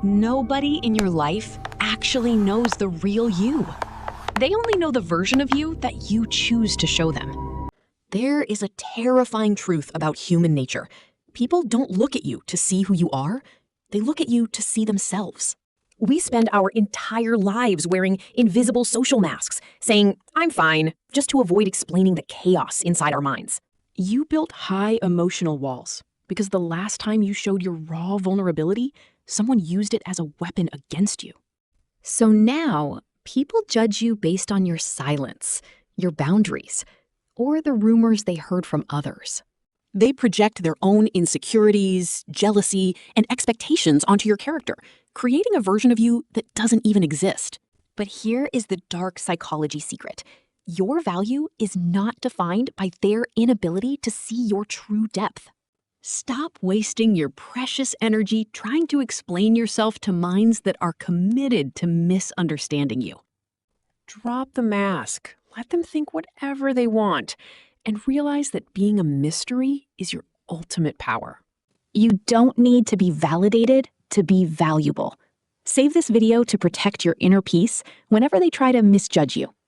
Nobody in your life actually knows the real you. They only know the version of you that you choose to show them. There is a terrifying truth about human nature. People don't look at you to see who you are. They look at you to see themselves. We spend our entire lives wearing invisible social masks, saying, "I'm fine," just to avoid explaining the chaos inside our minds. You built high emotional walls because the last time you showed your raw vulnerability, someone used it as a weapon against you. So now, people judge you based on your silence, your boundaries, or the rumors they heard from others. They project their own insecurities, jealousy, and expectations onto your character, creating a version of you that doesn't even exist. But here is the dark psychology secret. Your value is not defined by their inability to see your true depth. Stop wasting your precious energy trying to explain yourself to minds that are committed to misunderstanding you. Drop the mask. Let them think whatever they want, and realize that being a mystery is your ultimate power. You don't need to be validated to be valuable. Save this video to protect your inner peace whenever they try to misjudge you.